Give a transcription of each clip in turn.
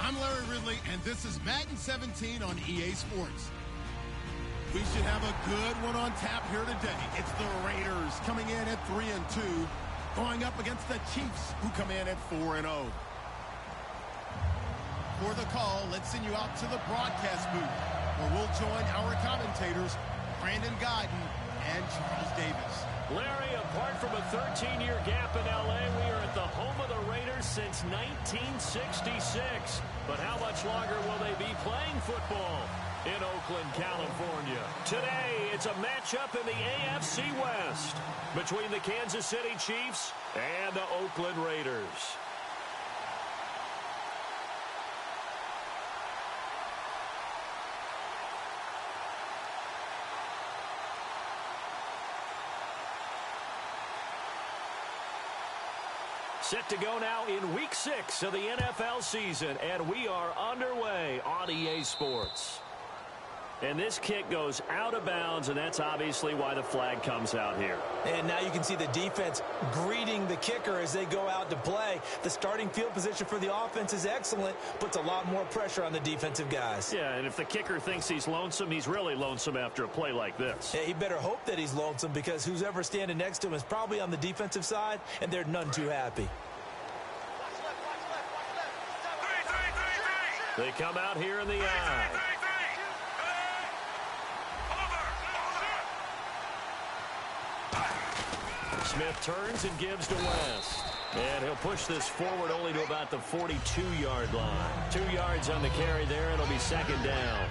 I'm Larry Ridley, and this is Madden 17 on EA Sports. We should have a good one on tap here today. It's the Raiders coming in at 3-2, going up against the Chiefs, who come in at 4-0. For the call, let's send you out to the broadcast booth, where we'll join our commentators, Brandon Guyton and Charles Davis. Larry, apart from a 13-year gap in L.A., we are at the home of the Raiders since 1966. But how much longer will they be playing football in Oakland, California? Today, it's a matchup in the AFC West between the Kansas City Chiefs and the Oakland Raiders. Set to go now in Week 6 of the NFL season, and we are underway on EA Sports. And this kick goes out of bounds, and that's obviously why the flag comes out here. And now you can see the defense greeting the kicker as they go out to play. The starting field position for the offense is excellent, puts a lot more pressure on the defensive guys. Yeah, and if the kicker thinks he's lonesome, he's really lonesome after a play like this. Yeah, he better hope that he's lonesome, because who's ever standing next to him is probably on the defensive side, and they're none too happy. They come out here in the eye. Smith turns and gives to West. And he'll push this forward only to about the 42-yard line. 2 yards on the carry there. It'll be second down.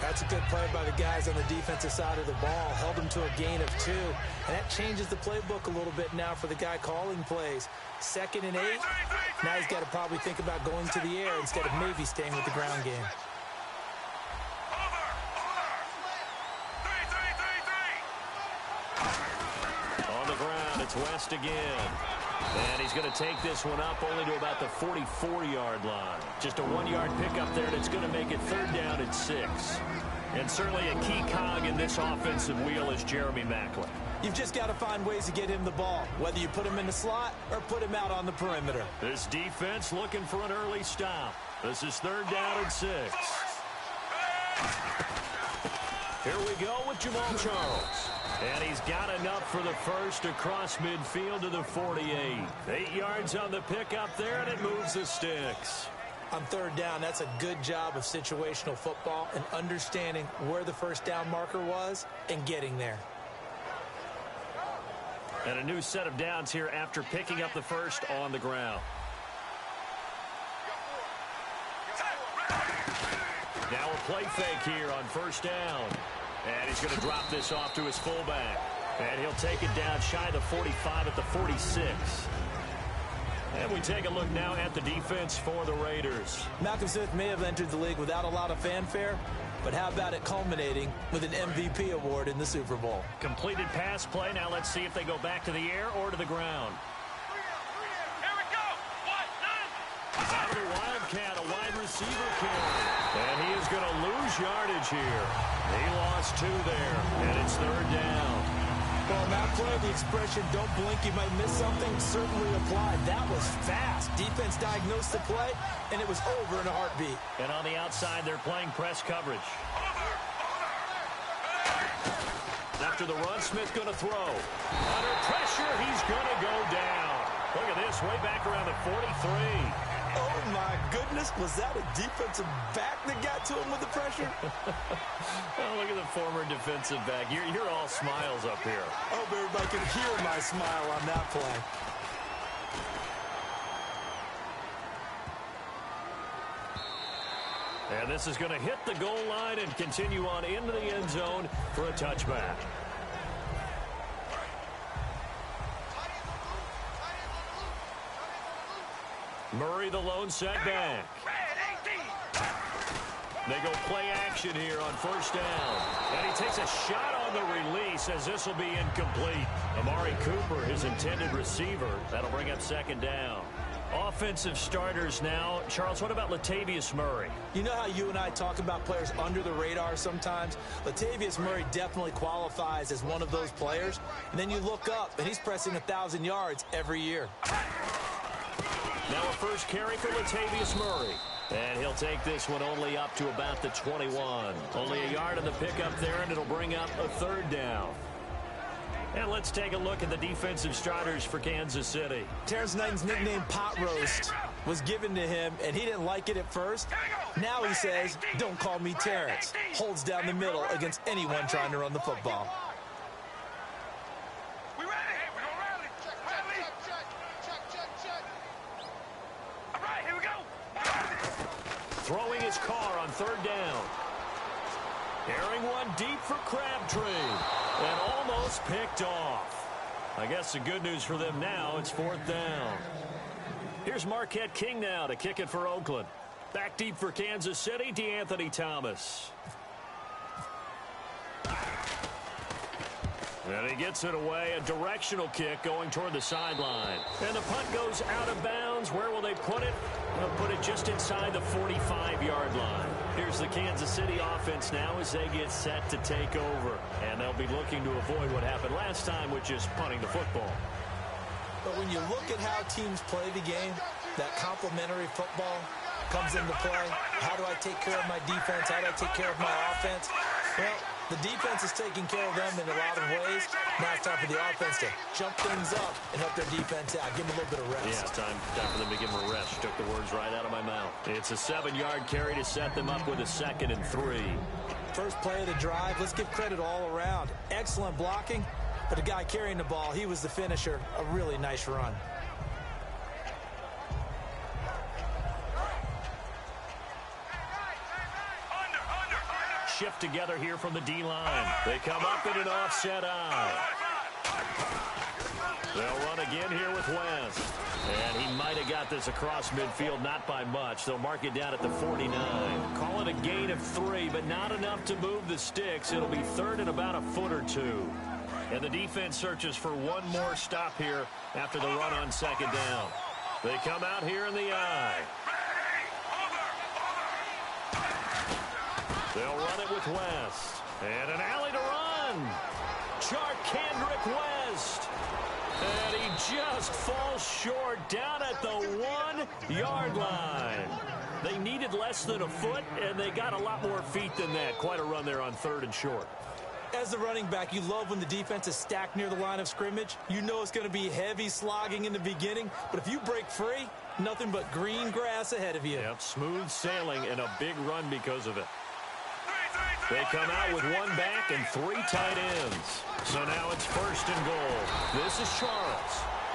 That's a good play by the guys on the defensive side of the ball. Held them to a gain of 2. And that changes the playbook a little bit now for the guy calling plays. 2nd and 8. Now he's got to probably think about going to the air instead of maybe staying with the ground game. On the ground, it's West again. And he's going to take this one up only to about the 44-yard line. Just a 1-yard pickup there, and it's going to make it 3rd down and 6. And certainly a key cog in this offensive wheel is Jeremy Maclin. You've just got to find ways to get him the ball, whether you put him in the slot or put him out on the perimeter. This defense looking for an early stop. This is 3rd down and 6. Here we go with Jamal Charles. And he's got enough for the first across midfield to the 48. 8 yards on the pickup there, and it moves the sticks. On 3rd down, that's a good job of situational football and understanding where the first down marker was and getting there. And a new set of downs here after picking up the first on the ground. Now a play fake here on 1st down. And he's going to drop this off to his fullback. And he'll take it down shy of the 45 at the 46. And we take a look now at the defense for the Raiders. Malcolm Smith may have entered the league without a lot of fanfare, but how about it culminating with an MVP award in the Super Bowl? Completed pass play. Now let's see if they go back to the air or to the ground. Here we go. Out of the Wildcat, a wide receiver carry. And he is going to lose yardage here. He lost 2 there, and it's 3rd down. Well, on that play, the expression, don't blink, you might miss something, certainly applied. That was fast. Defense diagnosed the play, and it was over in a heartbeat. And on the outside, they're playing press coverage. After the run, Smith going to throw. Under pressure, he's going to go down. Look at this, way back around the 43. Oh, my goodness. Was that a defensive back that got to him with the pressure? Oh, look at the former defensive back. You're all smiles up here. I hope everybody can hear my smile on that play. And this is going to hit the goal line and continue on into the end zone for a touchback. Murray, the lone setback. They go play action here on 1st down. And he takes a shot on the release as this will be incomplete. Amari Cooper, his intended receiver. That'll bring up 2nd down. Offensive starters now. Charles, what about Latavius Murray? You know how you and I talk about players under the radar sometimes? Latavius Murray definitely qualifies as one of those players. And then you look up, and he's pressing 1,000 yards every year. Now a first carry for Latavius Murray. And he'll take this one only up to about the 21. Only a yard on the pickup there, and it'll bring up a third down. And let's take a look at the defensive starters for Kansas City. Terrence Knighton's nickname, Pot Roast, was given to him, and he didn't like it at first. Now he says, don't call me Terrence. Holds down the middle against anyone trying to run the football. We ready? We're going to rally. Check. All right, here we go. Throwing his car on third down. Airing one deep for Crabtree. And almost picked off. I guess the good news for them now, it's fourth down. Here's Marquette King now to kick it for Oakland. Back deep for Kansas City, DeAnthony Thomas. And he gets it away, a directional kick going toward the sideline. And the punt goes out of bounds. Where will they put it? They'll put it just inside the 45-yard line. Here's the Kansas City offense now as they get set to take over. And they'll be looking to avoid what happened last time, which is punting the football. But when you look at how teams play the game, that complementary football comes into play. How do I take care of my defense? How do I take care of my offense? Well, the defense is taking care of them in a lot of ways. Now it's time for the offense to jump things up and help their defense out. Give them a little bit of rest. Yeah, time for them to give them a rest. Took the words right out of my mouth. It's a 7-yard carry to set them up with a 2nd and 3. First play of the drive. Let's give credit all around. Excellent blocking, but the guy carrying the ball, he was the finisher. A really nice run. Shift together here from the D-line. They come up in an offset eye. They'll run again here with West. And he might have got this across midfield, not by much. They'll mark it down at the 49. Call it a gain of 3, but not enough to move the sticks. It'll be third and about a foot or two. And the defense searches for one more stop here after the run on 2nd down. They come out here in the eye. They'll run it with West. And an alley to run. Kendrick West. And he just falls short down at the 1-yard line. They needed less than a foot, and they got a lot more feet than that. Quite a run there on 3rd and short. As the running back, you love when the defense is stacked near the line of scrimmage. You know it's going to be heavy slogging in the beginning, but if you break free, nothing but green grass ahead of you. Yep, smooth sailing and a big run because of it. They come out with 1 back and 3 tight ends. So now it's 1st and goal. This is Charles.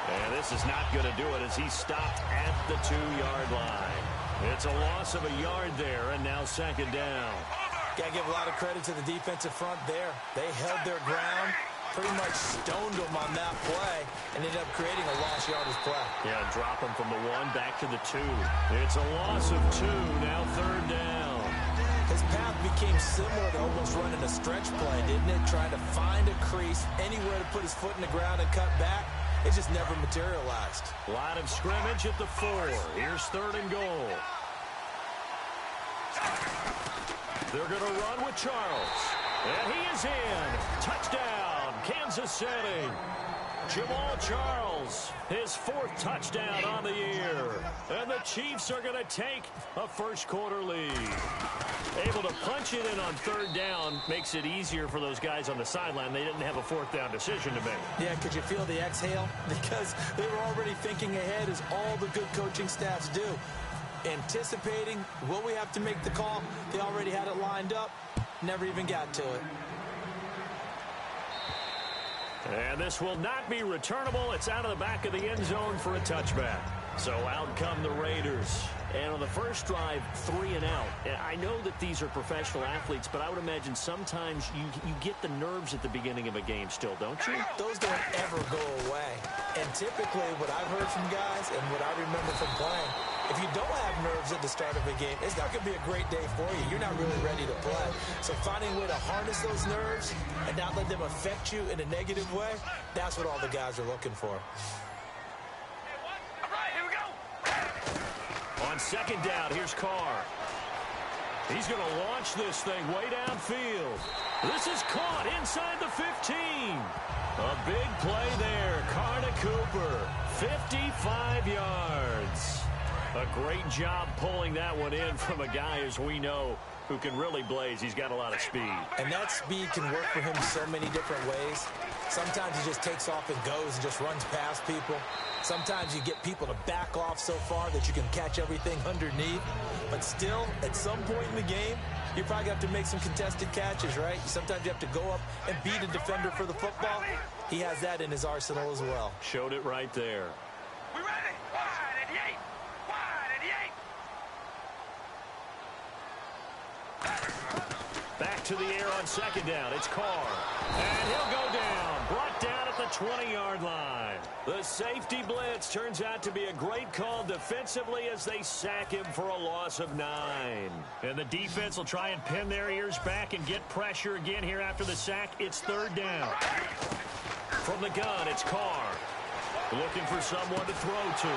And this is not going to do it as he stopped at the 2-yard line. It's a loss of a yard there, and now 2nd down. Got to give a lot of credit to the defensive front there. They held their ground, pretty much stoned them on that play, and ended up creating a lost yardage play. Yeah, drop them from the 1 back to the 2. It's a loss of 2, now 3rd down. His path became similar to almost running a stretch play, didn't it? Trying to find a crease, anywhere to put his foot in the ground and cut back. It just never materialized. Line of scrimmage at the 4. Here's 3rd and goal. They're going to run with Charles. And he is in. Touchdown, Kansas City. Jamal Charles, his 4th touchdown on the year. And the Chiefs are going to take a first-quarter lead. Able to punch it in on 3rd down makes it easier for those guys on the sideline. They didn't have a 4th down decision to make. Yeah, could you feel the exhale? Because they were already thinking ahead, as all the good coaching staffs do. Anticipating, will we have to make the call? They already had it lined up. Never even got to it. And this will not be returnable. It's out of the back of the end zone for a touchback. So out come the Raiders. And on the first drive, 3 and out. I know that these are professional athletes, but I would imagine sometimes you get the nerves at the beginning of a game still, don't you? Those don't ever go away. And typically what I've heard from guys and what I remember from playing, if you don't have nerves at the start of a game, it's not going to be a great day for you. You're not really ready to play. So finding a way to harness those nerves and not let them affect you in a negative way, that's what all the guys are looking for. On 2nd down, here's Carr. He's going to launch this thing way downfield. This is caught inside the 15. A big play there. Carr to Cooper. 55 yards. A great job pulling that one in from a guy, as we know, who can really blaze. He's got a lot of speed. And that speed can work for him so many different ways. Sometimes he just takes off and goes and just runs past people. Sometimes you get people to back off so far that you can catch everything underneath. But still, at some point in the game, you probably have to make some contested catches, right? Sometimes you have to go up and beat a defender for the football. He has that in his arsenal as well. Showed it right there. We ready? Wide at the 8. Wide at the 8. Back to the air on second down. It's Carr. And he'll go down. Brought down at the 20-yard line. The safety blitz turns out to be a great call defensively as they sack him for a loss of 9. And the defense will try and pin their ears back and get pressure again here after the sack. It's third down. From the gun, it's Carr. Looking for someone to throw to.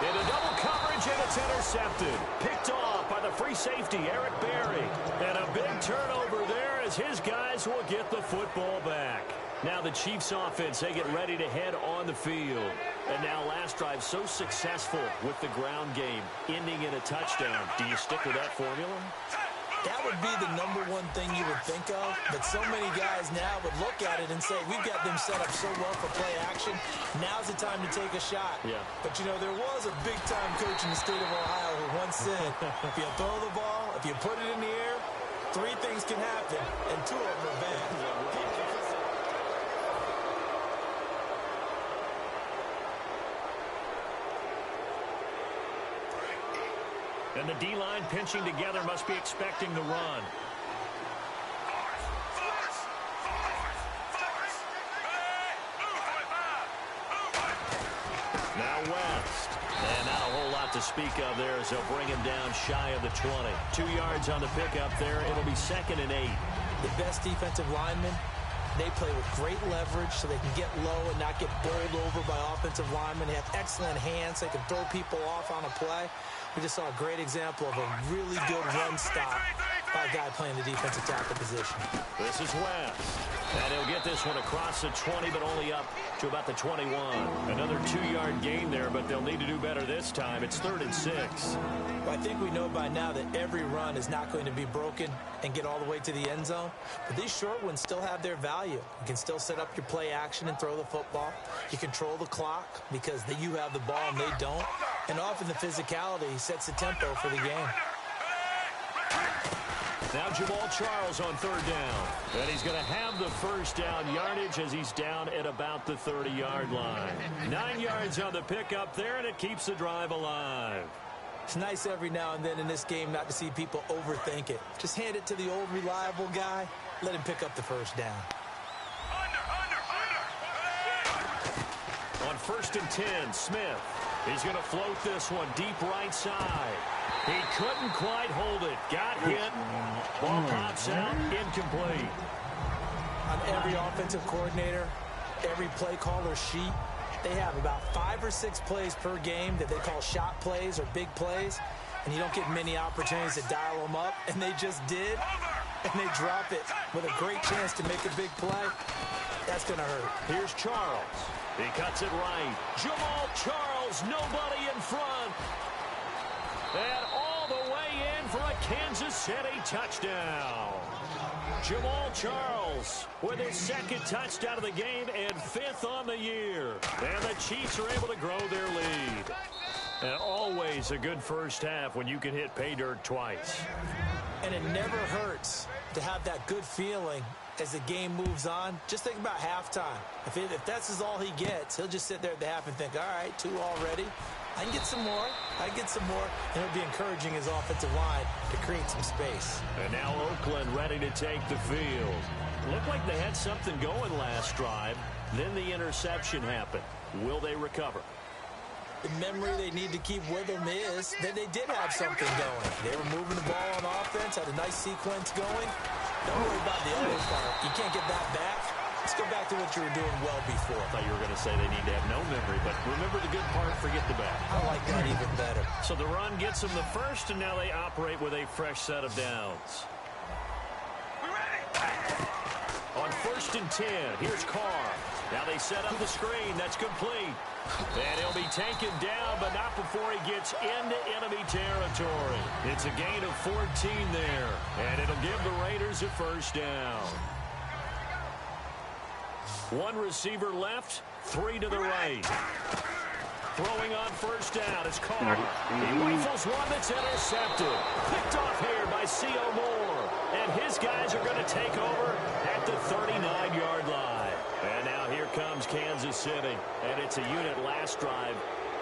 Into double coverage, and it's intercepted. Picked off by the free safety, Eric Berry. And a big turnover there as his guys will get the football back. Now the Chiefs offense, they get ready to head on the field. And now last drive so successful with the ground game, ending in a touchdown. Do you stick with that formula? That would be the number one thing you would think of, but so many guys now would look at it and say, we've got them set up so well for play action, now's the time to take a shot. Yeah. But, you know, there was a big-time coach in the state of Ohio who once said, if you throw the ball, if you put it in the air, 3 things can happen, and 2 of them are bad. And the D-line pinching together must be expecting the run. Now West. And not a whole lot to speak of there as they'll bring him down shy of the 20. 2 yards on the pickup there. It'll be 2nd and 8. The best defensive linemen, they play with great leverage so they can get low and not get bowled over by offensive linemen. They have excellent hands. They can throw people off on a play. We just saw a great example of a really good run stop by a guy playing the defensive tackle position. This is West. And he'll get this one across the 20, but only up to about the 21. Another 2-yard gain there, but they'll need to do better this time. It's 3rd and 6. Well, I think we know by now that every run is not going to be broken and get all the way to the end zone. But these short ones still have their value. You can still set up your play action and throw the football. You control the clock because you have the ball and they don't. And often the physicality sets the tempo for the game. Now Jamal Charles on 3rd down. And he's going to have the first down yardage as he's down at about the 30-yard line. 9 yards on the pickup there, and it keeps the drive alive. It's nice every now and then in this game not to see people overthink it. Just hand it to the old reliable guy. Let him pick up the first down. On 1st and 10, Smith. He's going to float this one deep right side. He couldn't quite hold it. Got hit. Ball pops out. Incomplete. On every offensive coordinator, every play caller sheet, they have about 5 or 6 plays per game that they call shot plays or big plays, and you don't get many opportunities to dial them up, and they just did, and they drop it with a great chance to make a big play. That's going to hurt. Here's Charles. He cuts it right. Jamal Charles, nobody in front. And all the way in for a Kansas City touchdown. Jamal Charles with his 2nd touchdown of the game and 5th on the year. And the Chiefs are able to grow their lead. And always a good first half when you can hit pay dirt twice. And it never hurts to have that good feeling as the game moves on. Just think about halftime. If that's all he gets, he'll just sit there at the half and think, all right, 2 already. I can get some more. I can get some more. And he'll be encouraging his offensive line to create some space. And now Oakland ready to take the field. Looked like they had something going last drive. Then the interception happened. Will they recover? The memory they need to keep with them is that they did have something going. They were moving the ball on offense, had a nice sequence going. Don't worry about the other part. You can't get that back. Let's go back to what you were doing well before. I thought you were going to say they need to have no memory, but remember the good part, forget the bad. I like that even better. So the run gets them the first, and now they operate with a fresh set of downs. On 1st and 10, here's Carr. Now they set up the screen. That's complete. And he'll be taken down, but not before he gets into enemy territory. It's a gain of 14 there, and it'll give the Raiders a first down. One receiver left, 3 to the right. Throwing on first down, it's Carr. He rifles one that's intercepted. Picked off here by C.O. Moore. And his guys are going to take over at the 39-yard line. And now here comes Kansas City. And it's a unit last drive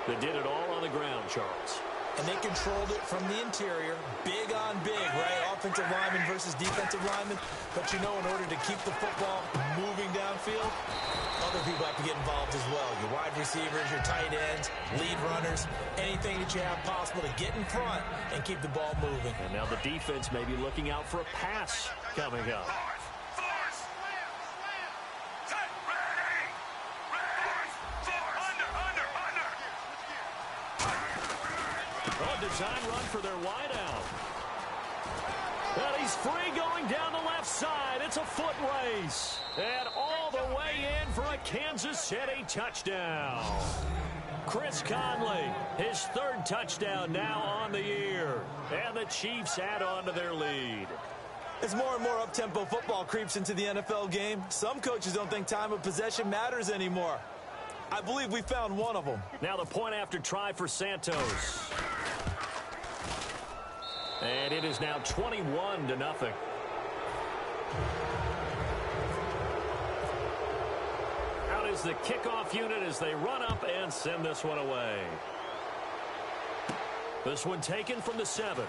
that did it all on the ground, Charles. And they controlled it from the interior. Big on big, right? Offensive lineman versus defensive lineman. But you know, in order to keep the football moving downfield, other people have to get involved as well. Your wide receivers, your tight ends, lead runners, anything that you have possible to get in front and keep the ball moving. And now the defense may be looking out for a pass coming up. Design run for their wideout. And he's free going down the left side. It's a foot race. And all the way in for a Kansas City touchdown. Chris Conley, his 3rd touchdown now on the year. And the Chiefs add on to their lead. As more and more up-tempo football creeps into the NFL game, some coaches don't think time of possession matters anymore. I believe we found one of them. Now the point after try for Santos. And it is now 21-0. Out is the kickoff unit as they run up and send this one away. This one taken from the 7.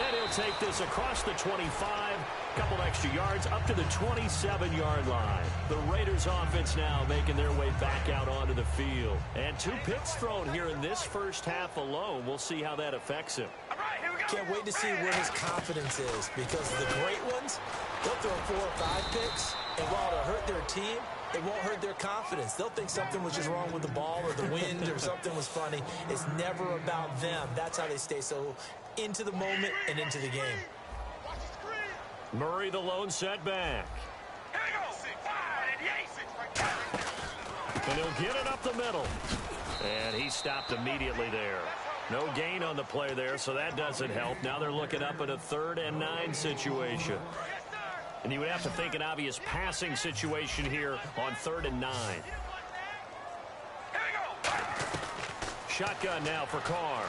And he'll take this across the 25. Couple extra yards up to the 27-yard line. The Raiders offense now making their way back out onto the field. And 2 picks thrown here in this first half alone. We'll see how that affects him. Can't wait to see where his confidence is, because the great ones, they'll throw 4 or 5 picks, and while it'll hurt their team, it won't hurt their confidence. They'll think something was just wrong with the ball or the wind or something was funny. It's never about them. That's how they stay so into the moment and into the game. Murray, the lone setback. And he'll get it up the middle. And he stopped immediately there. No gain on the play there, so that doesn't help. Now they're looking up at a 3rd and 9 situation. And you would have to think an obvious passing situation here on 3rd and 9. Shotgun now for Carr.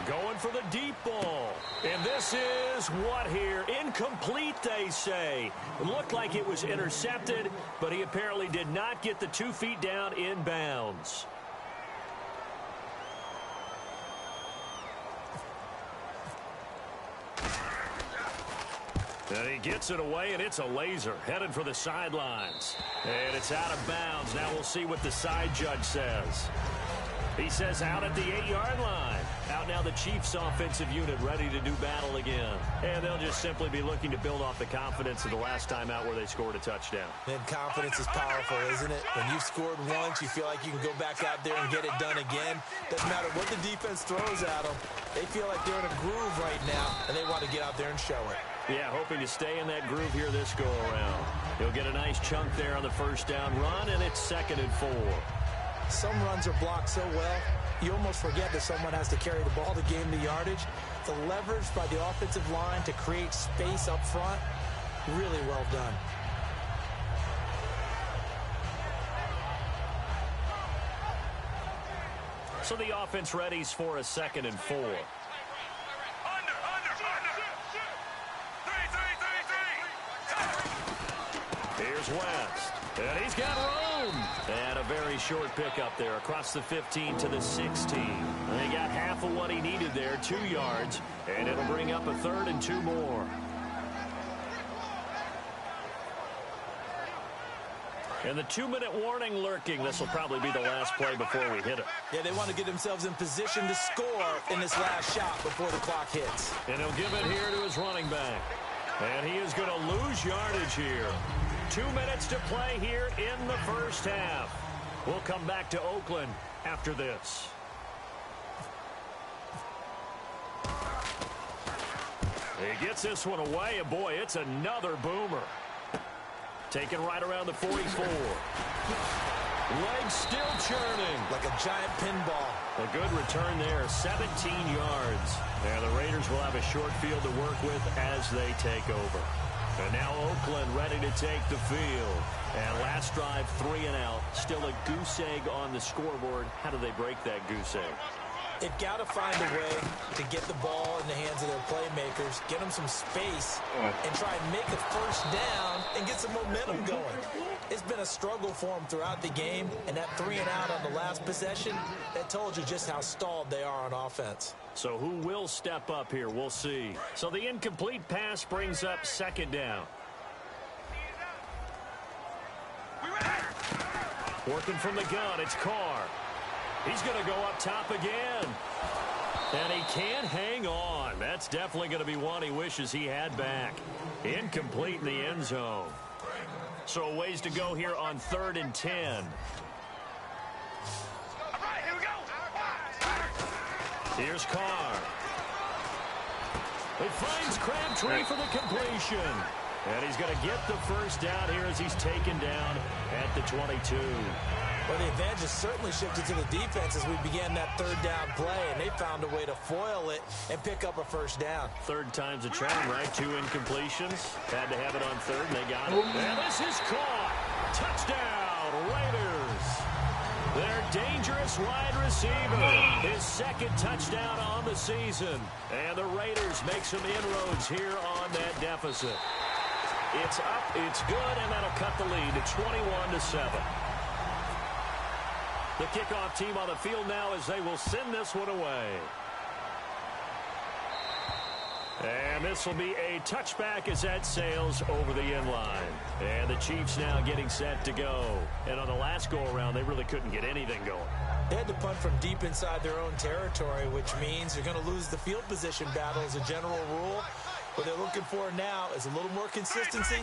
Going for the deep ball. And this is what here? Incomplete, they say. It looked like it was intercepted, but he apparently did not get the 2 feet down in bounds. And he gets it away, and it's a laser headed for the sidelines. And it's out of bounds. Now we'll see what the side judge says. He says out at the 8-yard line. Out now the Chiefs offensive unit ready to do battle again. And they'll just simply be looking to build off the confidence of the last time out where they scored a touchdown. And confidence is powerful, isn't it? When you've scored once, you feel like you can go back out there and get it done again. Doesn't matter what the defense throws at them. They feel like they're in a groove right now, and they want to get out there and show it. Yeah, hoping to stay in that groove here this go-around. He'll get a nice chunk there on the first down run, and it's 2nd and 4. Some runs are blocked so well, you almost forget that someone has to carry the ball to gain the yardage. The leverage by the offensive line to create space up front, really well done. So the offense readies for a 2nd and 4. Here's West. And he's got room. And a very short pickup there across the 15 to the 16. And he got half of what he needed there, 2 yards. And it'll bring up a 3rd and 2 more. And the 2-minute warning lurking. This will probably be the last play before we hit it. Yeah, they want to get themselves in position to score in this last shot before the clock hits. And he'll give it here to his running back. And he is going to lose yardage here. 2 minutes to play here in the first half. We'll come back to Oakland after this. He gets this one away, and boy, it's another boomer. Taken right around the 44. Legs still churning. Like a giant pinball. A good return there, 17 yards. And the Raiders will have a short field to work with as they take over. And now Oakland ready to take the field. And last drive, 3 and out. Still a goose egg on the scoreboard. How do they break that goose egg? They've got to find a way to get the ball in the hands of their playmakers, get them some space, and try and make a first down and get some momentum going. It's been a struggle for them throughout the game, and that 3 and out on the last possession, that told you just how stalled they are on offense. So who will step up here? We'll see. So the incomplete pass brings up second down. Working from the gun, it's Carr. He's going to go up top again. And he can't hang on. That's definitely going to be one he wishes he had back. Incomplete in the end zone. So a ways to go here on 3rd and 10. All right, here we go. Here's Carr. He finds Crabtree for the completion. And he's going to get the first down here as he's taken down at the 22. Well, the advantage has certainly shifted to the defense as we began that 3rd down play, and they found a way to foil it and pick up a first down. 3rd time's a charm, right? 2 incompletions. Had to have it on 3rd, and they got it. And this is caught. Touchdown, Raiders. Their dangerous wide receiver. His 2nd touchdown on the season. And the Raiders make some inroads here on that deficit. It's up, it's good, and that'll cut the lead to 21-7. The kickoff team on the field now as they will send this one away. And this will be a touchback as that sails over the end line. And the Chiefs now getting set to go. And on the last go-around, they really couldn't get anything going. They had to punt from deep inside their own territory, which means they're going to lose the field position battle as a general rule. What they're looking for now is a little more consistency,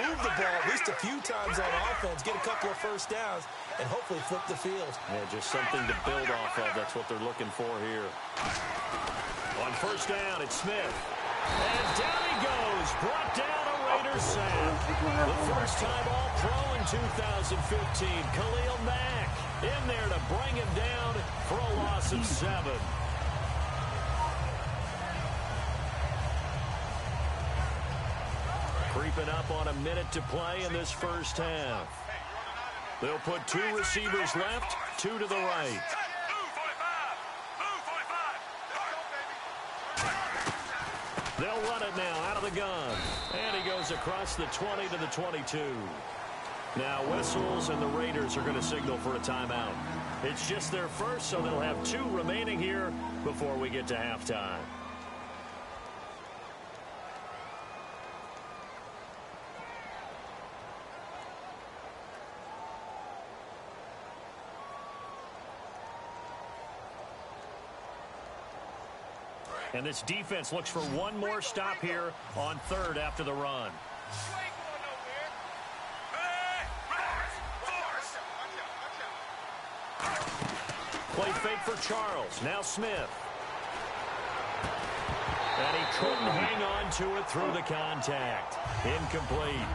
move the ball at least a few times on offense, get a couple of first downs, and hopefully flip the field. Yeah, just something to build off of. That's what they're looking for here. On first down, it's Smith. And down he goes. Brought down a Raiders sack. The first time All-Pro in 2015. Khalil Mack in there to bring him down for a loss of 7. Creeping up on a minute to play in this first half. They'll put 2 receivers left, 2 to the right. They'll run it now out of the gun. And he goes across the 20 to the 22. Now whistles and the Raiders are going to signal for a timeout. It's just their first, so they'll have 2 remaining here before we get to halftime. And this defense looks for one more stop here on 3rd after the run. Play fake for Charles. Now Smith. And he couldn't hang on to it through the contact. Incomplete.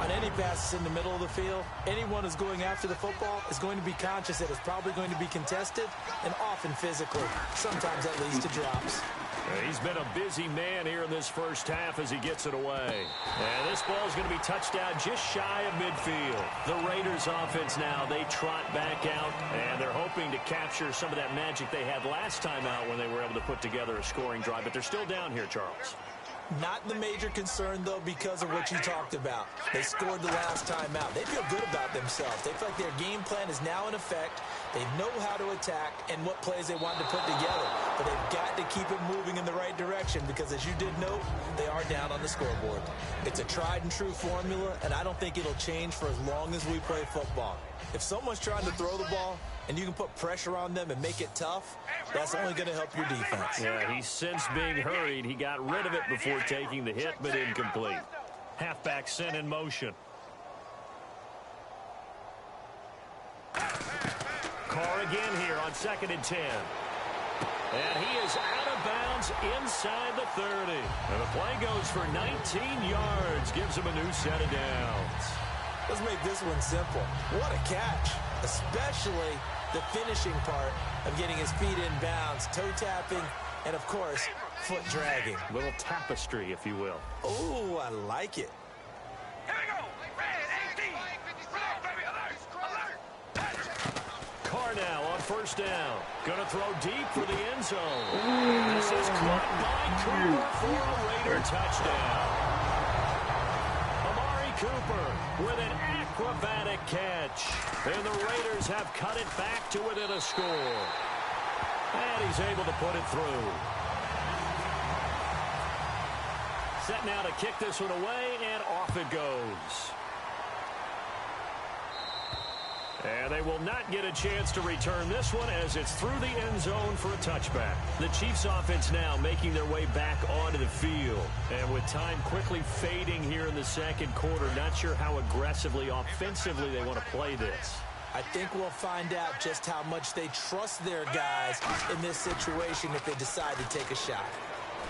On any passes in the middle of the field, anyone who's going after the football is going to be conscious that it's probably going to be contested and often physically. Sometimes that leads to drops. He's been a busy man here in this first half as he gets it away. And this ball is going to be touched down just shy of midfield. The Raiders offense now, they trot back out, and they're hoping to capture some of that magic they had last time out when they were able to put together a scoring drive. But they're still down here, Charles. Not the major concern, though, because of what you talked about. They scored the last time out. They feel good about themselves. They feel like their game plan is now in effect. They know how to attack and what plays they want to put together. But they've got to keep it moving in the right direction because, as you did note, they are down on the scoreboard. It's a tried-and-true formula, and I don't think it'll change for as long as we play football. If someone's trying to throw the ball and you can put pressure on them and make it tough, that's only going to help your defense. Yeah, he's since being hurried. He got rid of it before taking the hit, but incomplete. Halfback sent in motion. Carr again here on 2nd and 10. And he is out of bounds inside the 30. And the play goes for 19 yards. Gives him a new set of downs. Let's make this one simple. What a catch, especially the finishing part of getting his feet in bounds, toe tapping, and, of course, foot dragging. A little tapestry, if you will. Oh, I like it. Here we go. Red 18. Alert, baby, alert. Carr now on first down. Gonna throw deep for the end zone. This is caught by Cooper for a Raider touchdown. Amari Cooper with an acrobatic catch. And the Raiders have cut it back to within a score. And he's able to put it through. Set now to kick this one away, and off it goes. And they will not get a chance to return this one as it's through the end zone for a touchback. The Chiefs offense now making their way back onto the field. And with time quickly fading here in the second quarter, not sure how aggressively, offensively they want to play this. I think we'll find out just how much they trust their guys in this situation if they decide to take a shot.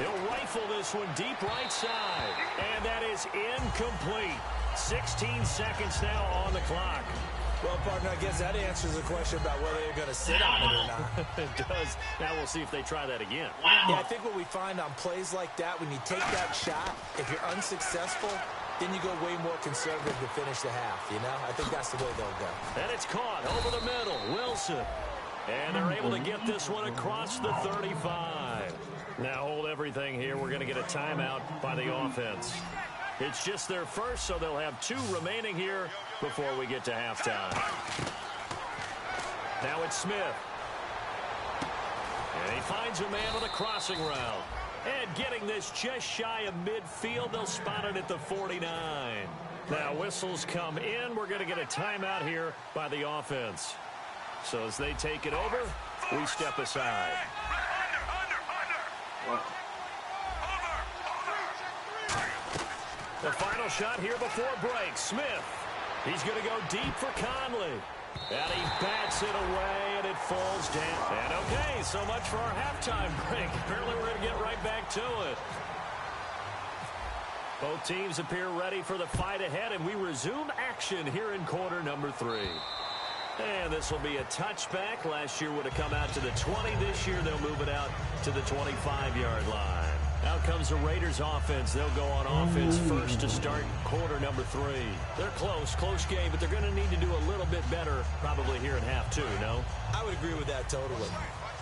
He'll rifle this one deep right side. And that is incomplete. 16 seconds now on the clock. Well, partner, I guess that answers the question about whether you're going to sit on it or not. It does. Now we'll see if they try that again. Yeah, I think what we find on plays like that, when you take that shot, if you're unsuccessful, then you go way more conservative to finish the half, you know? I think that's the way they'll go. And it's caught over the middle. Wilson. And they're able to get this one across the 35. Now hold everything here. We're going to get a timeout by the offense. It's just their first, so they'll have 2 remaining here before we get to halftime. Now it's Smith. And he finds a man on the crossing route. And getting this just shy of midfield, they'll spot it at the 49. Now whistles come in. We're going to get a timeout here by the offense. So as they take it over, we step aside. The final shot here before break. Smith. He's going to go deep for Conley. And he bats it away, and it falls down. And okay, so much for our halftime break. Apparently we're going to get right back to it. Both teams appear ready for the fight ahead, and we resume action here in quarter number 3. And this will be a touchback. Last year would have come out to the 20. This year they'll move it out to the 25-yard line. Out comes the Raiders offense. They'll go on offense first to start quarter number 3. They're close game, but they're going to need to do a little bit better probably here in half 2, no? I would agree with that totally.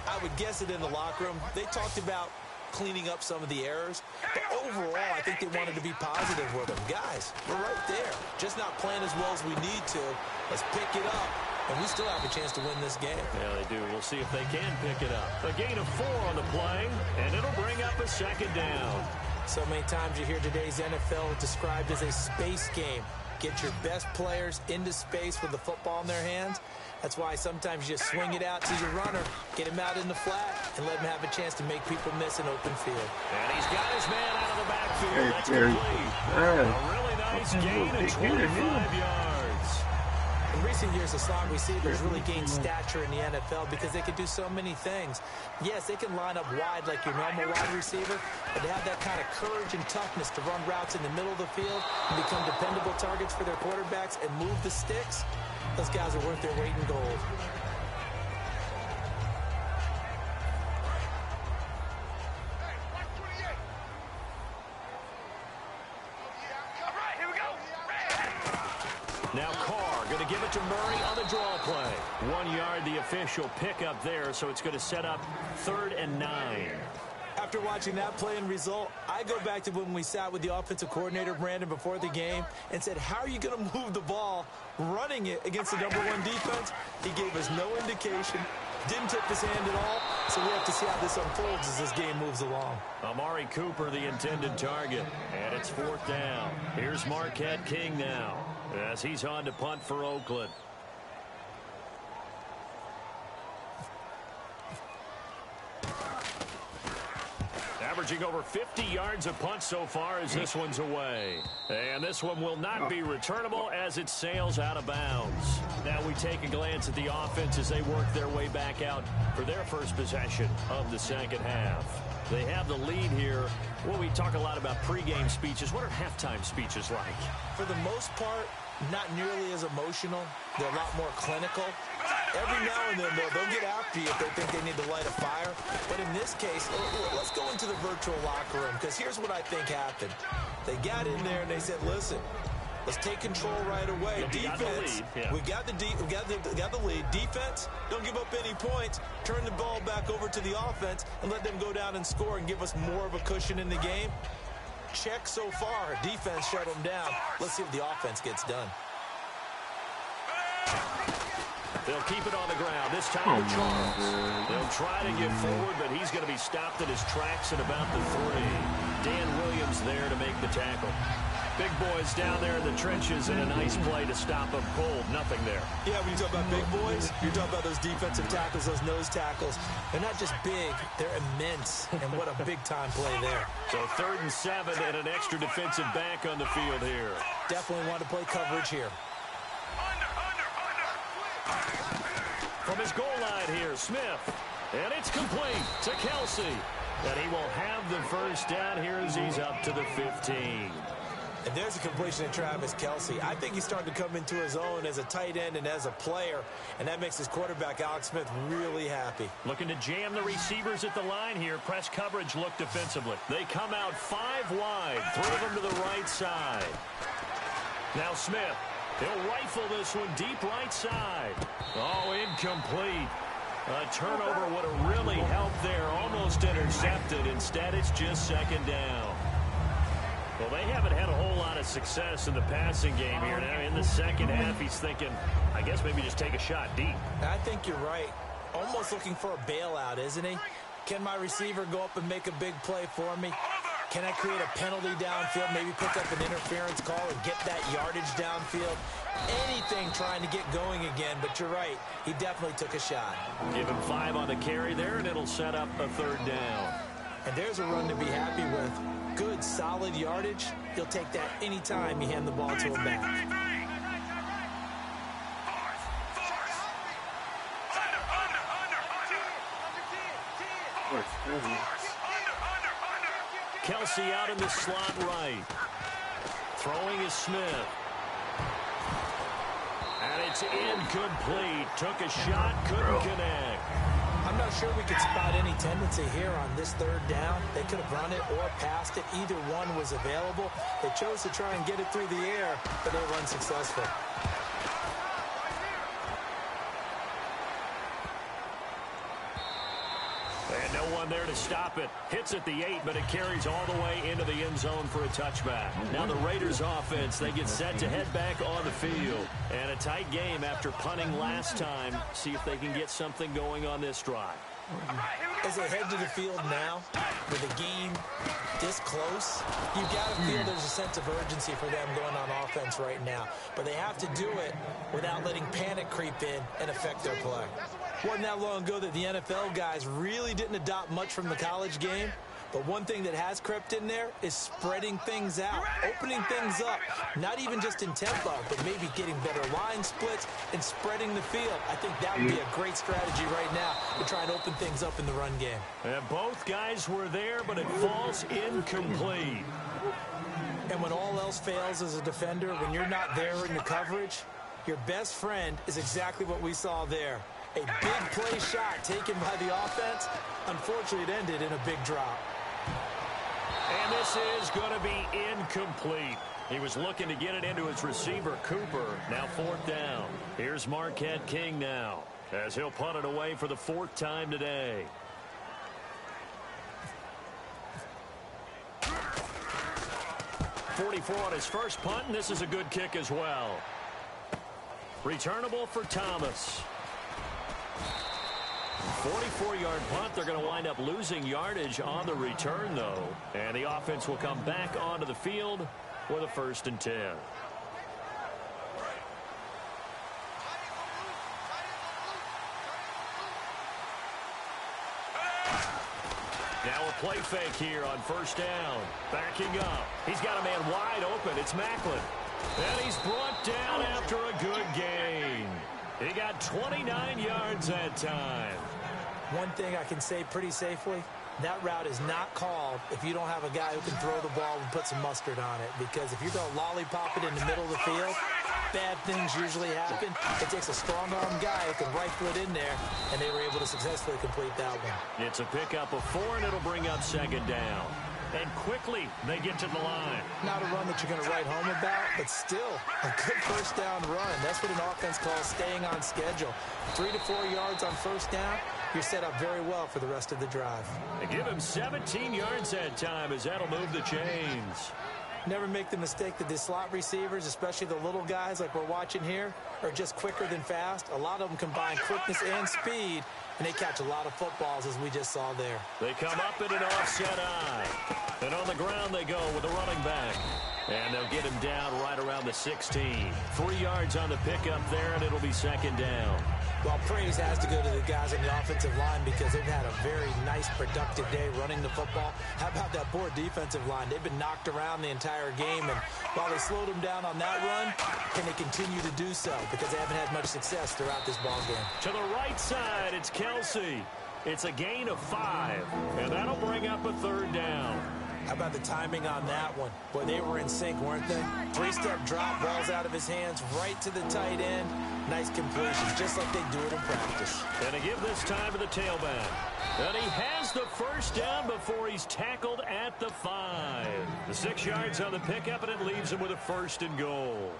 I would guess it in the locker room. They talked about cleaning up some of the errors, but overall, I think they wanted to be positive with them. Guys, we're right there. Just not playing as well as we need to. Let's pick it up. And we still have a chance to win this game. Yeah, they do. We'll see if they can pick it up. A gain of 4 on the play, and it'll bring up a second down. So many times you hear today's NFL described as a space game. Get your best players into space with the football in their hands. That's why sometimes you just swing it out to your runner, get him out in the flat, and let him have a chance to make people miss an open field. And he's got his man out of the backfield. That's complete. A really nice gain of 25 yards. In recent years, the slot receivers really gained stature in the NFL because they can do so many things. Yes, they can line up wide like your normal wide receiver, but to have that kind of courage and toughness to run routes in the middle of the field and become dependable targets for their quarterbacks and move the sticks, those guys are worth their weight in gold. Now Carr going to give it to Murray on the draw play. 1 yard, the official pickup there, so it's going to set up 3rd and 9. After watching that play and result, I go back to when we sat with the offensive coordinator, Brandon, before the game and said, how are you going to move the ball running it against the #1 defense? He gave us no indication, didn't tip his hand at all, so we have to see how this unfolds as this game moves along. Amari Cooper, the intended target, and it's 4th down. Here's Marquette King now as he's on to punt for Oakland. Averaging over 50 yards a punt so far as this one's away. And this one will not be returnable as it sails out of bounds. Now we take a glance at the offense as they work their way back out for their first possession of the second half. They have the lead here. Well, we talk a lot about pregame speeches. What are halftime speeches like? For the most part, not nearly as emotional. They're a lot more clinical. Every now and then, they'll get after you if they think they need to light a fire. But in this case, let's go into the virtual locker room, because here's what I think happened. They got in there and they said, listen, let's take control right away. Defense, we got the lead. Defense, don't give up any points. Turn the ball back over to the offense and let them go down and score and give us more of a cushion in the game. Check so far. Defense shut them down. Let's see if the offense gets done. They'll keep it on the ground. This time to Charles. They'll try to get forward, but he's going to be stopped in his tracks at about the 3. Dan Williams there to make the tackle. Big boys down there in the trenches, and a nice play to stop them cold. Nothing there. Yeah, when you talk about big boys, you're talking about those defensive tackles, those nose tackles. They're not just big, they're immense, and what a big-time play there. So 3rd and 7 and an extra defensive back on the field here. Definitely want to play coverage here. From his goal line here, Smith. And it's complete to Kelsey. And he will have the first down here as he's up to the 15. And there's a completion to Travis Kelsey. I think he's starting to come into his own as a tight end and as a player, and that makes his quarterback, Alex Smith, really happy. Looking to jam the receivers at the line here. Press coverage look defensively. They come out 5 wide. Throw them to the right side. Now Smith. He'll rifle this one deep right side. Oh, incomplete. A turnover would have really helped there. Almost intercepted. Instead, it's just 2nd down. Well, they haven't had a whole lot of success in the passing game here. Now, in the second half, he's thinking, I guess maybe just take a shot deep. I think you're right. Almost looking for a bailout, isn't he? Can my receiver go up and make a big play for me? Can I create a penalty downfield, maybe pick up an interference call and get that yardage downfield? Anything trying to get going again, but you're right. He definitely took a shot. Give him 5 on the carry there, and it'll set up a 3rd down. And there's a run to be happy with. Good, solid yardage. He'll take that any time you hand the ball to him back. Kelsey out in the slot right. Throwing is Smith. And it's incomplete. Took a shot, couldn't connect. I'm not sure we could spot any tendency here on this 3rd down. They could have run it or passed it. Either one was available. They chose to try and get it through the air, but they were unsuccessful. And no one there to stop it. Hits at the 8, but it carries all the way into the end zone for a touchback. Now the Raiders offense, they get set to head back on the field. And a tight game after punting last time. See if they can get something going on this drive. As they head to the field now, with the game this close, you've got to feel there's a sense of urgency for them going on offense right now. But they have to do it without letting panic creep in and affect their play. Wasn't that long ago that the NFL guys really didn't adopt much from the college game. But one thing that has crept in there is spreading things out, opening things up, not even just in tempo, but maybe getting better line splits and spreading the field. I think that would be a great strategy right now to try and open things up in the run game. And both guys were there, but it falls incomplete. And when all else fails as a defender, when you're not there in your coverage, your best friend is exactly what we saw there. A big play shot taken by the offense. Unfortunately, it ended in a big drop. And this is going to be incomplete. He was looking to get it into his receiver, Cooper. Now 4th down. Here's Marquette King now, as he'll punt it away for the 4th time today. .44 on his first punt, and this is a good kick as well. Returnable for Thomas. 44-yard punt. They're going to wind up losing yardage on the return, though. And the offense will come back onto the field with a 1st and 10. Now a play fake here on first down. Backing up. He's got a man wide open. It's Macklin. And he's brought down after a good gain. He got 29 yards that time. One thing I can say pretty safely, that route is not called if you don't have a guy who can throw the ball and put some mustard on it. Because if you're going to lollipop it in the middle of the field, bad things usually happen. It takes a strong-arm guy who can rifle it in there, and they were able to successfully complete that one. It's a pickup of 4, and it'll bring up second down. And quickly, they get to the line. Not a run that you're going to write home about, but still a good first down run. That's what an offense calls staying on schedule. 3 to 4 yards on first down, you're set up very well for the rest of the drive. They give him 17 yards that time as that'll move the chains. Never make the mistake that the slot receivers, especially the little guys like we're watching here, are just quicker than fast. A lot of them combine quickness and speed, and they catch a lot of footballs, as we just saw there. They come up in an offset eye. And on the ground they go with the running back. And they'll get him down right around the 16. 3 yards on the pickup there, and it'll be second down. Well, praise has to go to the guys on the offensive line because they've had a very nice, productive day running the football. How about that poor defensive line? They've been knocked around the entire game, and while they slowed them down on that run, can they continue to do so? Because they haven't had much success throughout this ball game. To the right side, it's Kelsey. It's a gain of 5, and that'll bring up a third down. How about the timing on that one? Boy, they were in sync, weren't they? 3-step drop, balls out of his hands, right to the tight end. Nice completion, just like they do it in practice. And to give this time to the tailback. And he has the first down before he's tackled at the 5. The 6 yards on the pickup, and it leaves him with a first and goal.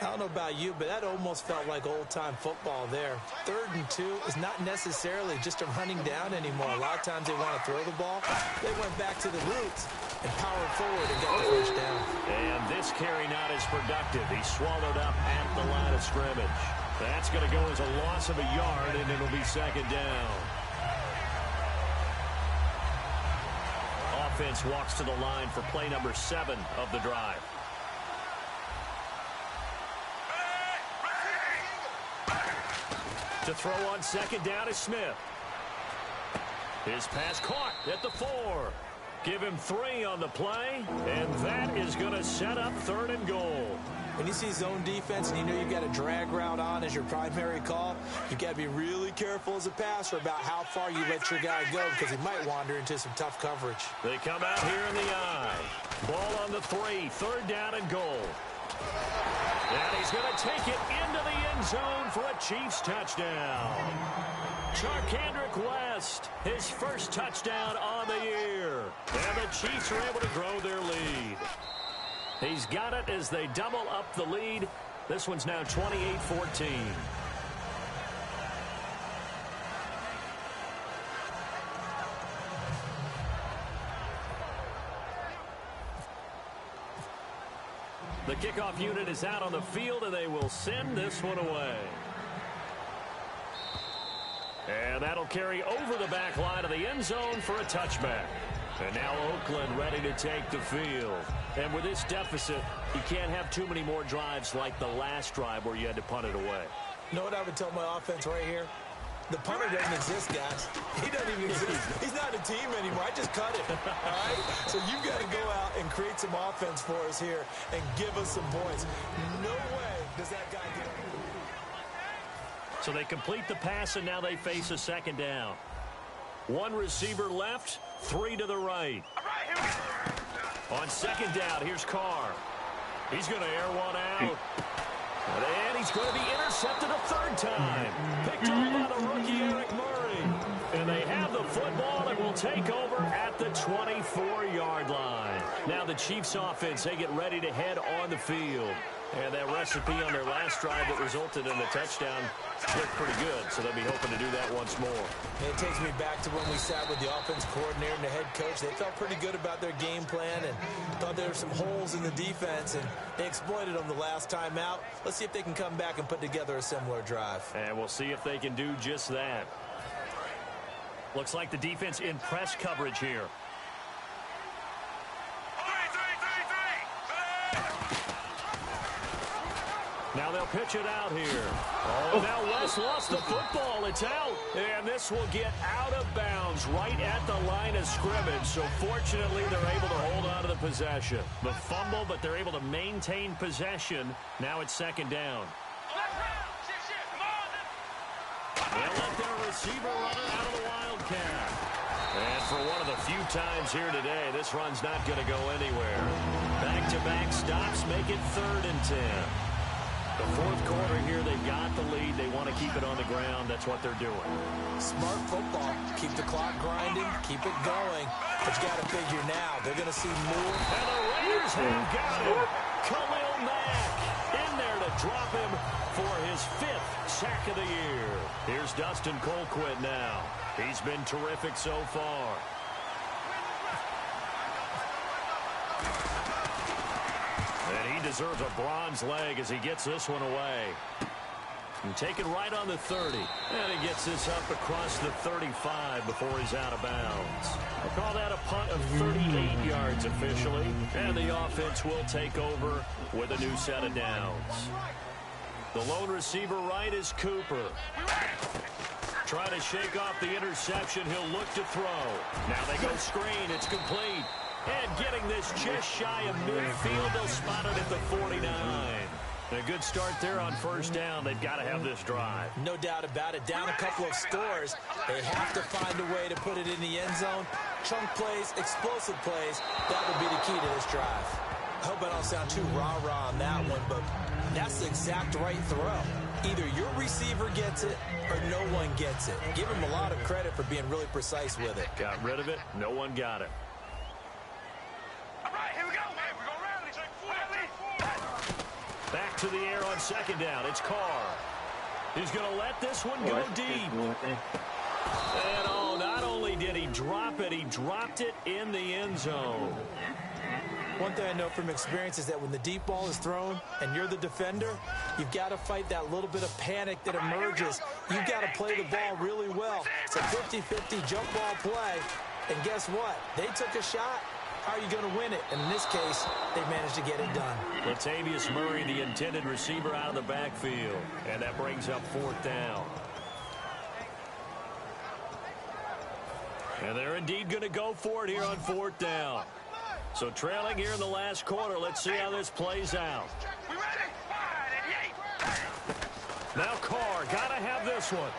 I don't know about you, but that almost felt like old-time football there. 3rd and 2 is not necessarily just a running down anymore. A lot of times they want to throw the ball. They went back to the roots and powered forward and got the first down. And this carry not as productive. He's swallowed up at the line of scrimmage. That's going to go as a loss of a yard, and it'll be second down. Offense walks to the line for play number 7 of the drive. To throw on second down is Smith. His pass caught at the 4. Give him 3 on the play, and that is going to set up 3rd and goal. When you see zone defense and you know you've got a drag route on as your primary call, you've got to be really careful as a passer about how far you let your guy go because he might wander into some tough coverage. They come out here in the eye. Ball on the 3, 3rd down and goal. And he's going to take it into the end zone for a Chiefs touchdown. Charkandrick West, his first touchdown on the year. And the Chiefs are able to grow their lead. He's got it as they double up the lead. This one's now 28-14. The kickoff unit is out on the field, and they will send this one away. And that'll carry over the back line of the end zone for a touchback. And now Oakland ready to take the field. And with this deficit, you can't have too many more drives like the last drive where you had to punt it away. You know what I would tell my offense right here? The punter doesn't exist, guys. He doesn't even exist. He's not a team anymore. I just cut it, all right? So you've got to go out and create some offense for us here and give us some points. No way does that guy get it. So they complete the pass, and now they face a second down. 1 receiver left, 3 to the right. On second down, here's Carr. He's going to air one out. And he's going to be intercepted a 3rd time. Picked up by the rookie Eric Murray. And they have the football and will take over at the 24-yard line. Now the Chiefs offense, they get ready to head on the field. And that recipe on their last drive that resulted in the touchdown looked pretty good, so they'll be hoping to do that once more. And it takes me back to when we sat with the offense coordinator and the head coach. They felt pretty good about their game plan and thought there were some holes in the defense, and they exploited them the last time out. Let's see if they can come back and put together a similar drive. And we'll see if they can do just that. Looks like the defense in press coverage here. Now they'll pitch it out here. Oh, now West lost the football. It's out. And this will get out of bounds right at the line of scrimmage. So fortunately, they're able to hold on to the possession. The fumble, but they're able to maintain possession. Now it's second down. They'll let their receiver runner out of the Wildcat. And for one of the few times here today, this run's not going to go anywhere. Back-to-back stops make it 3rd and 10. The fourth quarter here, they've got the lead. They want to keep it on the ground. That's what they're doing. Smart football. Keep the clock grinding. Keep it going. But you got to figure now, they're going to see more. And the Raiders have got him. Khalil Mack in there to drop him for his 5th sack of the year. Here's Dustin Colquitt now. He's been terrific so far. And he deserves a bronze leg as he gets this one away. And taken right on the 30. And he gets this up across the 35 before he's out of bounds. I'll call that a punt of 38 yards officially. And the offense will take over with a new set of downs. The lone receiver right is Cooper. Trying to shake off the interception. He'll look to throw. Now they go screen. It's complete. And getting this just shy of midfield. They'll spot it at the 49. And a good start there on first down. They've got to have this drive. No doubt about it. Down a couple of scores. They have to find a way to put it in the end zone. Chunk plays, explosive plays. That will be the key to this drive. I hope I don't sound too rah-rah on that one, but that's the exact right throw. Either your receiver gets it or no one gets it. Give him a lot of credit for being really precise with it. Got rid of it. No one got it. All right, here we go. Hey, we're going to rally. Back to the air on second down. It's Carr. He's going to let this one go deep. And oh, not only did he drop it, he dropped it in the end zone. One thing I know from experience is that when the deep ball is thrown and you're the defender, you've got to fight that little bit of panic that emerges. You've got to play the ball really well. It's a 50-50 jump ball play. And guess what? They took a shot. How are you going to win it? And in this case, they managed to get it done. Latavius Murray, the intended receiver, out of the backfield. And that brings up 4th down. And they're indeed going to go for it here on 4th down. So trailing here in the last quarter. Let's see how this plays out. We ready? 5 and 8. Now Carr, got to have this one.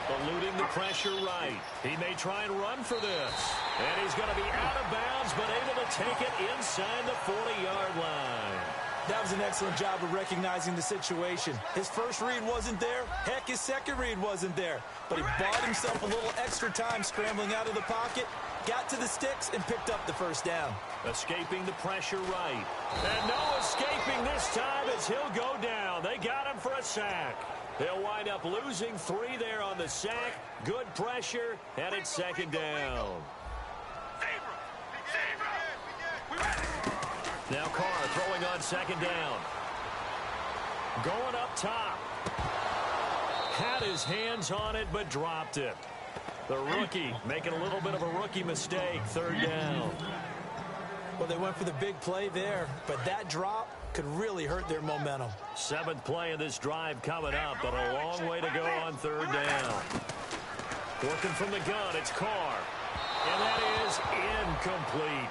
Eluding the pressure right. He may try and run for this. And he's going to be out of bounds, but able to take it inside the 40-yard line. That was an excellent job of recognizing the situation. His first read wasn't there. Heck, his second read wasn't there. But he bought himself a little extra time scrambling out of the pocket, got to the sticks, and picked up the first down. Escaping the pressure right. And no escaping this time as he'll go down. They got him for a sack. He'll wind up losing 3 there on the sack. Good pressure, and it's second down. Now Carr throwing on second down. Going up top. Had his hands on it, but dropped it. The rookie making a little bit of a rookie mistake. 3rd down. Well, they went for the big play there, but that drop could really hurt their momentum. 7th play of this drive coming up, but a long way to go on 3rd down. Working from the gun, it's Carr. And that is incomplete.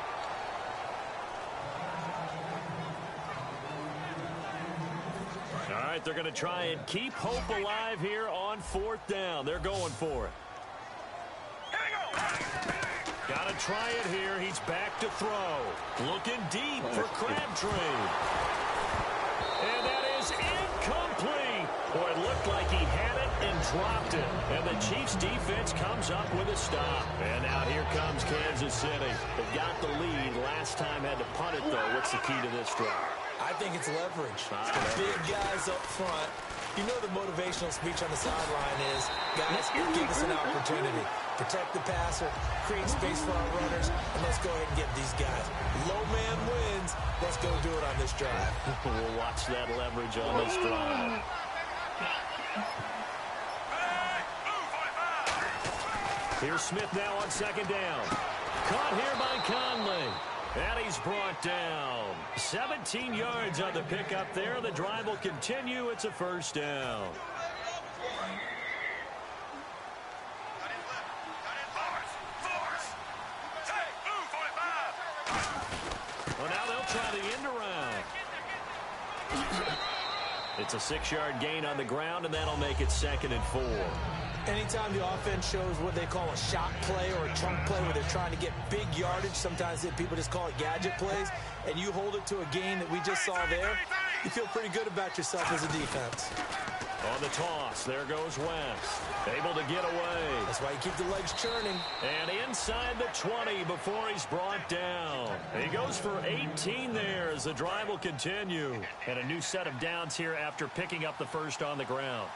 All right, they're going to try and keep hope alive here on 4th down. They're going for it. Got to try it here. He's back to throw. Looking deep for Crabtree. And that is incomplete. Boy, it looked like he had it and dropped it. And the Chiefs defense comes up with a stop. And now here comes Kansas City. They've got the lead. Last time had to punt it, though. What's the key to this drive? I think it's leverage. Big guys up front. You know the motivational speech on the sideline is, guys, give us an opportunity. Protect the passer, create space for our runners, and let's go ahead and get these guys. Low man wins. Let's go do it on this drive. We'll watch that leverage on this drive. Here's Smith now on second down. Caught here by Conley. And he's brought down. 17 yards on the pickup there. The drive will continue. It's a first down. Well, now they'll try the end around. It's a 6-yard gain on the ground, and that'll make it 2nd and 4. Anytime the offense shows what they call a shot play or a chunk play where they're trying to get big yardage, sometimes people just call it gadget plays, and you hold it to a gain that we just saw there, you feel pretty good about yourself as a defense. On the toss, there goes West. Able to get away. That's why you keep the legs churning. And inside the 20 before he's brought down. He goes for 18 there as the drive will continue. And a new set of downs here after picking up the first on the ground.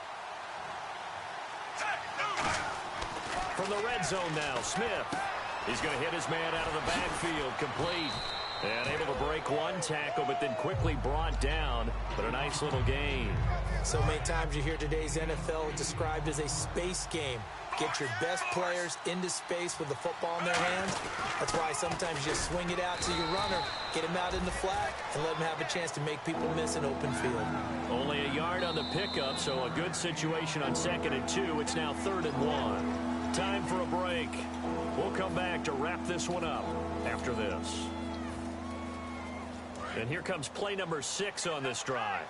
From the red zone now, Smith. He's going to hit his man out of the backfield, complete. And able to break one tackle, but then quickly brought down. But a nice little gain. So many times you hear today's NFL described as a space game. Get your best players into space with the football in their hands. That's why sometimes you just swing it out to your runner, get him out in the flat, and let him have a chance to make people miss an open field. Only a yard on the pickup, so a good situation on 2nd and 2. It's now 3rd and 1. Time for a break. We'll come back to wrap this one up after this. And here comes play number 6 on this drive.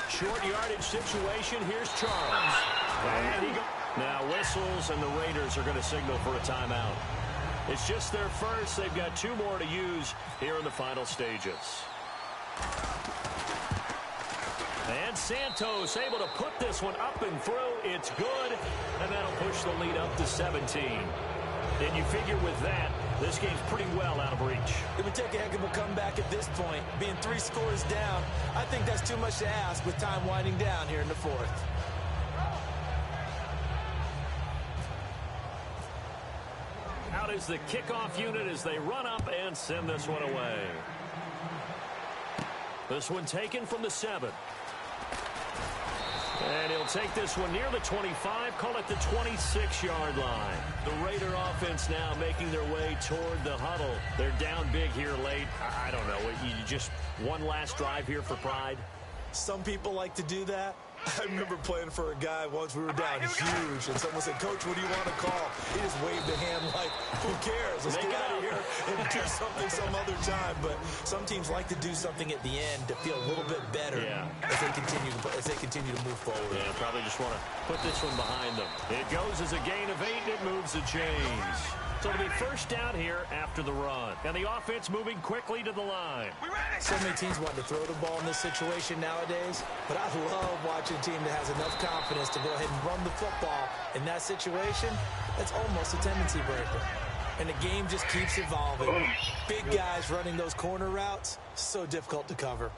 Short yardage situation. Here's Charles. And he goes. Now whistles, and the Raiders are going to signal for a timeout. It's just their first. They've got 2 more to use here in the final stages. And Santos able to put this one up and through. It's good, and that'll push the lead up to 17. And you figure with that, this game's pretty well out of reach. It would take a heck of a comeback at this point. Being 3 scores down, I think that's too much to ask with time winding down here in the 4th. Out is the kickoff unit as they run up and send this one away. This one taken from the 7. And he'll take this one near the 25, call it the 26-yard line. The Raider offense now making their way toward the huddle. They're down big here late. I don't know. You just one last drive here for pride? Some people like to do that. I remember playing for a guy once. We were down huge, and someone said, "Coach, what do you want to call?" He just waved a hand like, "Who cares? Let's get out of here and do something some other time." But some teams like to do something at the end to feel a little bit better as they continue to move forward. Yeah, probably just want to put this one behind them. It goes as a gain of 8, and it moves the chains. So it'll be first down here after the run. And the offense moving quickly to the line. So many teams want to throw the ball in this situation nowadays, but I love watching a team that has enough confidence to go ahead and run the football. In that situation, that's almost a tendency breaker. And the game just keeps evolving. Big guys running those corner routes, so difficult to cover.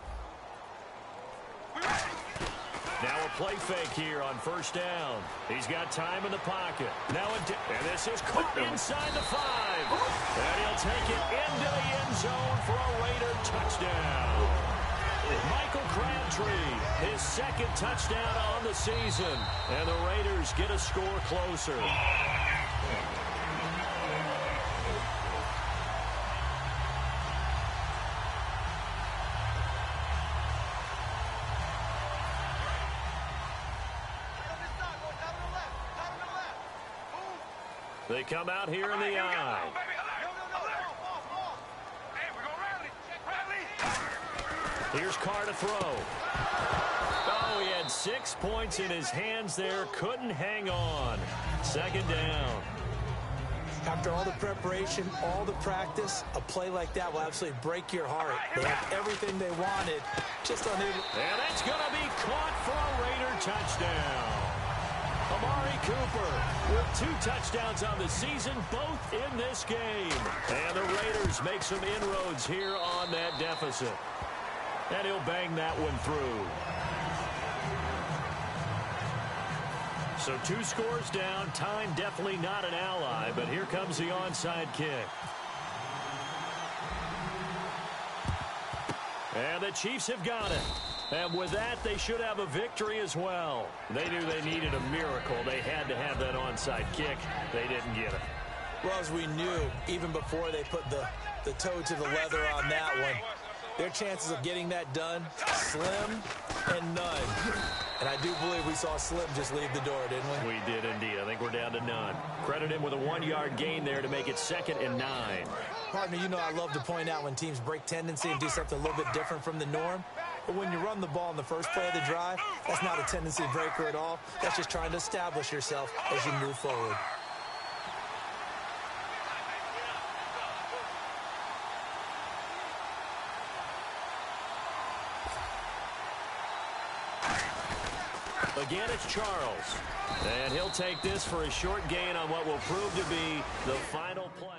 Now a play fake here on first down. He's got time in the pocket. Now and this is caught inside the 5. And he'll take it into the end zone for a Raider touchdown. Michael Crabtree, his 2nd touchdown on the season. And the Raiders get a score closer. They come out here in the eye. Here's Carr to throw. Oh, he had 6 points in his hands there. Couldn't hang on. 2nd down. After all the preparation, all the practice, a play like that will absolutely break your heart. They have everything they wanted, just unable. And it's going to be caught for a Raider touchdown. Amari Cooper with 2 touchdowns on the season, both in this game. And the Raiders make some inroads here on that deficit. And he'll bang that one through. So 2 scores down. Time definitely not an ally, but here comes the onside kick. And the Chiefs have got it. And with that, they should have a victory as well. They knew they needed a miracle. They had to have that onside kick. They didn't get it. Well, as we knew, even before they put the toe to the leather on that one, their chances of getting that done, slim and none. And I do believe we saw Slim just leave the door, didn't we? We did indeed. I think we're down to none. Credit him with a 1-yard gain there to make it 2nd and 9. Partner, you know I love to point out when teams break tendency and do something a little bit different from the norm. But when you run the ball in the first play of the drive, that's not a tendency breaker at all. That's just trying to establish yourself as you move forward. Again, it's Charles. And he'll take this for a short gain on what will prove to be the final play.